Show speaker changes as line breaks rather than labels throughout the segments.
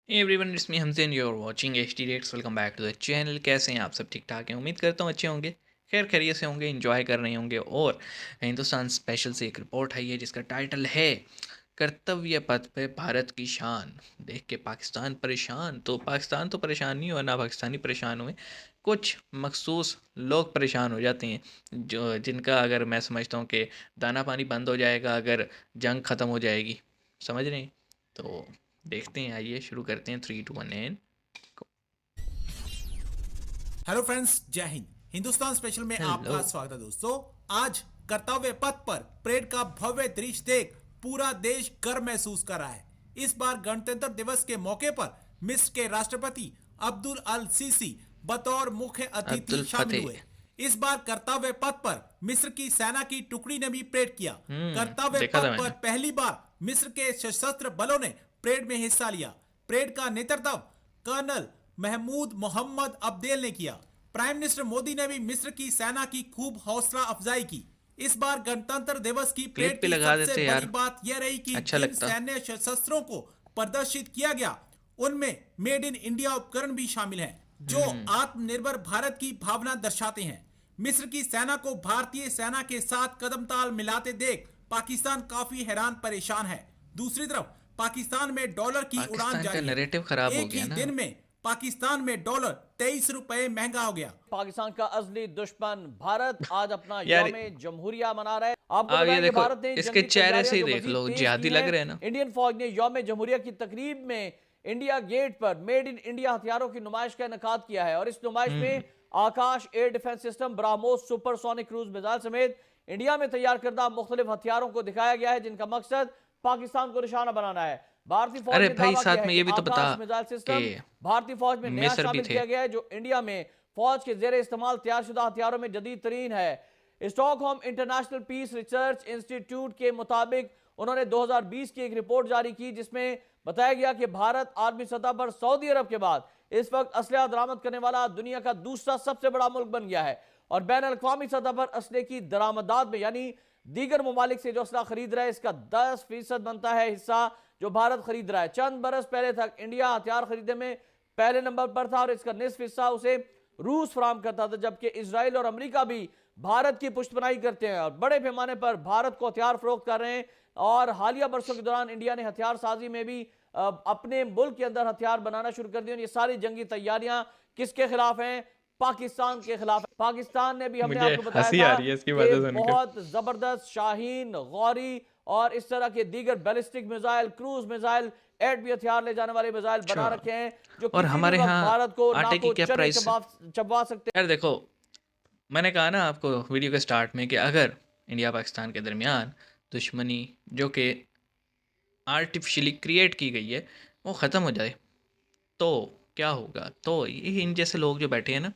Hey everyone, it's me Hamza and you're watching HD Reacts. Welcome back to the channel. कैसे हैं आप सब? ठीक ठाक हैं? उम्मीद करता हूँ अच्छे होंगे, खैर खैरियत से होंगे, एंजॉय कर रहे होंगे। और हिंदुस्तान स्पेशल से एक रिपोर्ट आई है जिसका टाइटल है कर्तव्य पथ पे भारत की शान। देख के पाकिस्तान परेशान, तो पाकिस्तान तो परेशान नहीं हुआ ना, पाकिस्तानी परेशान हुए, कुछ मखसूस लोग परेशान हो जाते हैं जो जिनका अगर मैं समझता हूँ कि दाना पानी बंद हो जाएगा अगर जंग ख़त्म हो जाएगी। समझ रहे हैं? तो देखते हैं, आइए शुरू करते हैं। 3 2 1 एंड
हेलो फ्रेंड्स, जय हिंद। हिंदुस्तान स्पेशल में
हेलो।
आपका स्वागत है दोस्तों। आज कर्तव्य पथ पर परेड का भव्य दृश्य देख पूरा देश गर्व महसूस कर रहा है। इस बार गणतंत्र दिवस के मौके पर मिस्र के राष्ट्रपति अब्दुल अल सीसी बतौर मुख्य अतिथि
अब्दुल
शामिल हुए।
फतेह।
इस बार कर्तव्य पथ पर मिस्र की सेना की टुकड़ी ने भी परेड किया। कर्तव्य
देखा था
पथ पर
मैंने।
पहली बार मिस्र के सशस्त्र बलों ने परेड में हिस्सा लिया। परेड का नेतृत्व कर्नल महमूद मोहम्मद अब्देल ने किया। प्राइम मिनिस्टर मोदी ने भी मिस्र की सेना की खूब हौसला अफजाई की। इस बार गणतंत्र दिवस की
क्लिप
परेड
भी
की
लगा
सबसे
देते
बड़ी
यार,
बात यह रही कि
अच्छा
जिन
लगता।
सैन्य शस्त्रों को प्रदर्शित किया गया उनमें मेड इन इंडिया उपकरण भी शामिल हैं, जो
हम्म।
आत्मनिर्भर भारत की भावना दर्शाते हैं। मिस्र की सेना को भारतीय सेना के साथ कदम ताल मिलाते देख पाकिस्तान काफी हैरान परेशान है। दूसरी तरफ पाकिस्तान में डॉलर की उड़ान
पाकिस्तान का
जारी है।
नैरेटिव खराब हो
एक
गया
ही
ना।
दिन में पाकिस्तान में डॉलर 23 रुपए महंगा हो गया।
पाकिस्तान का असली दुश्मन भारत आज अपना
यार,
यौम जमहूरिया मना रहा है। आपको
आप ये
बताएं कि
देखो,
भारत ने
इसके
जंगी
चेहरे से
तैयारियां
ही
जो
देख
मजीद
लो,
तेज
जिहादी
की
लग
हैं।
रहे हैं ना।
इंडियन फौज ने यौम जमहूरिया की तकरीब में इंडिया गेट पर मेड इन इंडिया हथियारों की नुमाइश का इनेकाद किया है और इस नुमाइश
हम्म।
में Akash air defence system, Brahmos supersonic cruise missile समेत इंडिया में तैयार करदा मुख्तलिफ हथियारों को दिखाया गया है, जिनका मकसद पाकिस्तान को निशाना बनाना है। भारतीय फौज
अरे
ने
भाई,
दावा किया
साथ
है
में
कि
ये भी तो बता
आकाश मिसाइल
कि
सिस्टम भारतीय फौज में नया
मिस्र भी
शामिल
थे।
किया गया है, जो इंडिया में फौज के जेर इस्तेमाल तैयारशुदा हथियारों में जदीद तरीन है। Stockholm International Peace Research Institute के मुताबिक उन्होंने 2020 की एक रिपोर्ट जारी की, जिसमें बताया गया कि भारत आर्मी सतह पर सऊदी अरब के बाद इस वक्त असलहा दरामद करने वाला दुनिया का दूसरा सबसे बड़ा मुल्क बन गया है और बैन अवी सतह पर असले की दरामदात में, यानी दीगर ममालिक से जो असला खरीद रहा है, इसका 10% बनता है हिस्सा जो भारत खरीद रहा है। चंद बरस पहले तक इंडिया हथियार खरीदने में पहले नंबर पर था और इसका निस्फ हिस्सा उसे रूस फराम करता था, जबकि इसराइल और अमेरिका भी भारत की पुष्टपनाही करते हैं और बड़े पैमाने पर भारत को हथियार फरोख्त कर रहे हैं। और हालिया बरसों के दौरान इंडिया ने हथियार साजी में भी अपने मुल्क के अंदर हथियार बनाना शुरू कर दिए। ये सारी जंगी तैयारियां किसके खिलाफ हैं? पाकिस्तान के खिलाफ। पाकिस्तान ने भी, हमने
मुझे
आपको बताया
हंसी आ
था
रही है इसकी
कि
बातें सुनकर।
बहुत जबरदस्त शाहीन, गौरी और इस तरह के दीगर बैलिस्टिक मिसाइल, क्रूज मिसाइल, एटमी हथियार ले जाने वाले मिसाइल बना
अच्छा।
रखे हैं, जो
और
किसी भी
हमारे
वक्त
यहाँ
भारत को
आटे की
नाको
क्या
चने
प्राइस?
चबा सकते
यार देखो, मैंने कहा ना आपको वीडियो के स्टार्ट में कि अगर इंडिया पाकिस्तान के दरमियान दुश्मनी जो कि आर्टिफिशियली क्रिएट की गई है वो ख़त्म हो जाए तो क्या होगा? तो ये इन जैसे लोग जो बैठे हैं ना,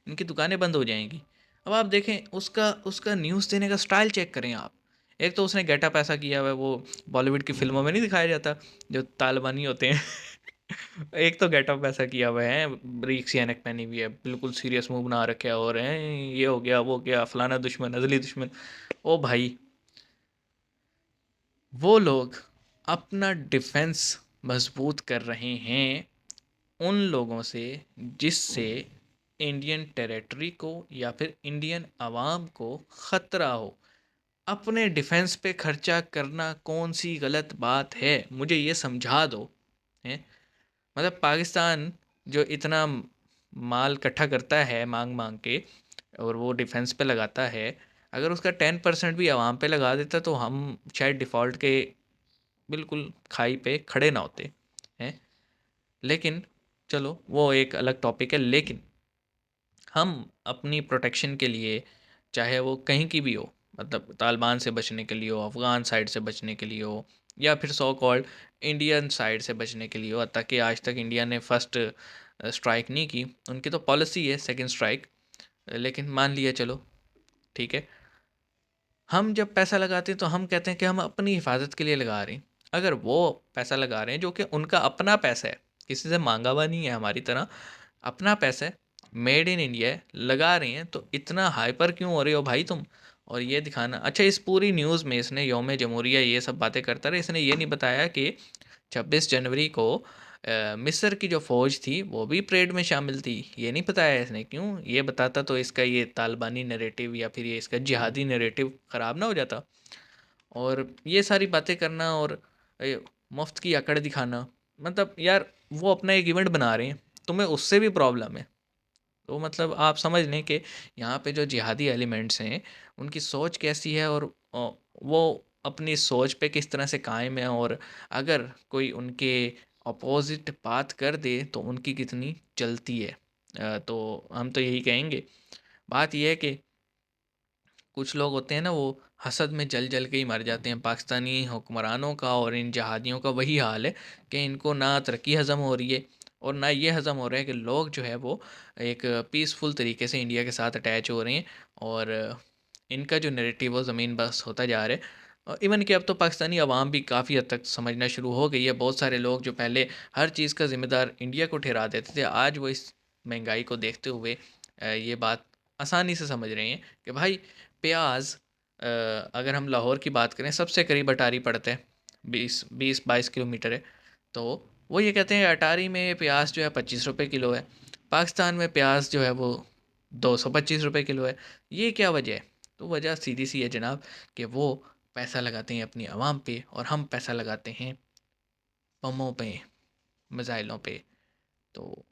इनकी दुकानें बंद हो जाएंगी। अब आप देखें उसका उसका न्यूज़ देने का स्टाइल चेक करें आप। एक तो उसने गेटअप ऐसा किया हुआ है, वो बॉलीवुड की फिल्मों में नहीं दिखाया जाता जो तालिबानी होते हैं। एक तो गेटअप ऐसा किया हुआ है, ब्रीक सी एनक पहनी हुई है, बिल्कुल सीरियस मुंह बना रखे और हैं ये हो गया वो गया फलाना दुश्मन अजली दुश्मन। ओ भाई, वो लोग अपना डिफेंस मजबूत कर रहे हैं उन लोगों से जिससे इंडियन टेरिटरी को या फिर इंडियन आवाम को ख़तरा हो। अपने डिफेंस पे खर्चा करना कौन सी गलत बात है? मुझे ये समझा दो। हैं? मतलब पाकिस्तान जो इतना माल इकट्ठा करता है मांग मांग के और वो डिफेंस पे लगाता है, अगर उसका 10% भी आवाम पे लगा देता तो हम शायद डिफ़ॉल्ट के बिल्कुल खाई पे खड़े ना होते हैं। लेकिन चलो वो एक अलग टॉपिक है। लेकिन हम अपनी प्रोटेक्शन के लिए, चाहे वो कहीं की भी हो, मतलब तालिबान से बचने के लिए हो, अफ़गान साइड से बचने के लिए हो, या फिर सो कॉल्ड इंडियन साइड से बचने के लिए हो, ताकि आज तक इंडिया ने फर्स्ट स्ट्राइक नहीं की। उनकी तो पॉलिसी है सेकंड स्ट्राइक। लेकिन मान लिया, चलो ठीक है। हम जब पैसा लगाते हैं तो हम कहते हैं कि हम अपनी हिफाजत के लिए लगा रहे हैं। अगर वो पैसा लगा रहे हैं जो कि उनका अपना पैसा है, किसी से मांगा हुआ नहीं है, हमारी तरह अपना पैसा है, मेड इन इंडिया है, लगा रहे हैं, तो इतना हाइपर क्यों हो रहे हो भाई तुम? और ये दिखाना, अच्छा इस पूरी न्यूज़ में इसने यौम जमहूरिया ये सब बातें करता रहे, इसने ये नहीं बताया कि 26 जनवरी को मिस्र की जो फ़ौज थी वो भी परेड में शामिल थी। ये नहीं बताया इसने, क्यों? ये बताता तो इसका ये तालिबानी नैरेटिव या फिर ये इसका जिहादी नैरेटिव ख़राब ना हो जाता। और ये सारी बातें करना और मुफ्त की अकड़ दिखाना, मतलब यार वो अपना एक इवेंट बना रहे हैं, तुम्हें उससे भी प्रॉब्लम है। तो मतलब आप समझ लें कि यहाँ पे जो जिहादी एलिमेंट्स हैं उनकी सोच कैसी है, और वो अपनी सोच पे किस तरह से कायम है, और अगर कोई उनके अपोजिट बात कर दे तो उनकी कितनी चलती है। तो हम तो यही कहेंगे। बात यह है कि कुछ लोग होते हैं ना, वो हसद में जल जल के ही मर जाते हैं। पाकिस्तानी हुक्मरानों का और इन जहादियों का वही हाल है कि इनको ना तरक्की हज़म हो रही है और ना ये हज़म हो रहा है कि लोग जो है वो एक पीसफुल तरीके से इंडिया के साथ अटैच हो रहे हैं। और इनका जो नैरेटिव वो ज़मीन बस होता जा रहा है। इवन कि अब तो पाकिस्तानी अवाम भी काफ़ी हद तक समझना शुरू हो गई है। बहुत सारे लोग जो पहले हर चीज़ का ज़िम्मेदार इंडिया को ठहरा देते थे, आज वो इस महंगाई को देखते हुए ये बात आसानी से समझ रहे हैं कि भाई प्याज, अगर हम लाहौर की बात करें सबसे करीब अटारी पड़ता है, 20-22 किलोमीटर है। तो वो ये कहते हैं अटारी में प्याज जो है 25 रुपये किलो है, पाकिस्तान में प्याज जो है वो 225 रुपये किलो है। ये क्या वजह है? तो वजह सीधी सी है जनाब, कि वो पैसा लगाते हैं अपनी आवाम पे और हम पैसा लगाते हैं बमों पे, मिज़ाइलों पे। तो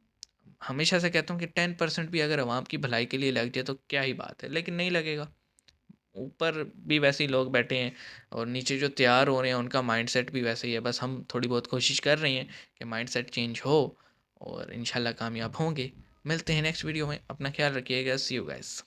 हमेशा से कहता हूँ कि 10% भी अगर आवाम की भलाई के लिए लग जाए तो क्या ही बात है, लेकिन नहीं लगेगा। ऊपर भी वैसे ही लोग बैठे हैं और नीचे जो तैयार हो रहे हैं उनका माइंडसेट भी वैसे ही है। बस हम थोड़ी बहुत कोशिश कर रहे हैं कि माइंडसेट चेंज हो और इंशाल्लाह कामयाब होंगे। मिलते हैं नेक्स्ट वीडियो में, अपना ख्याल रखिएगा। सी यू गाइस।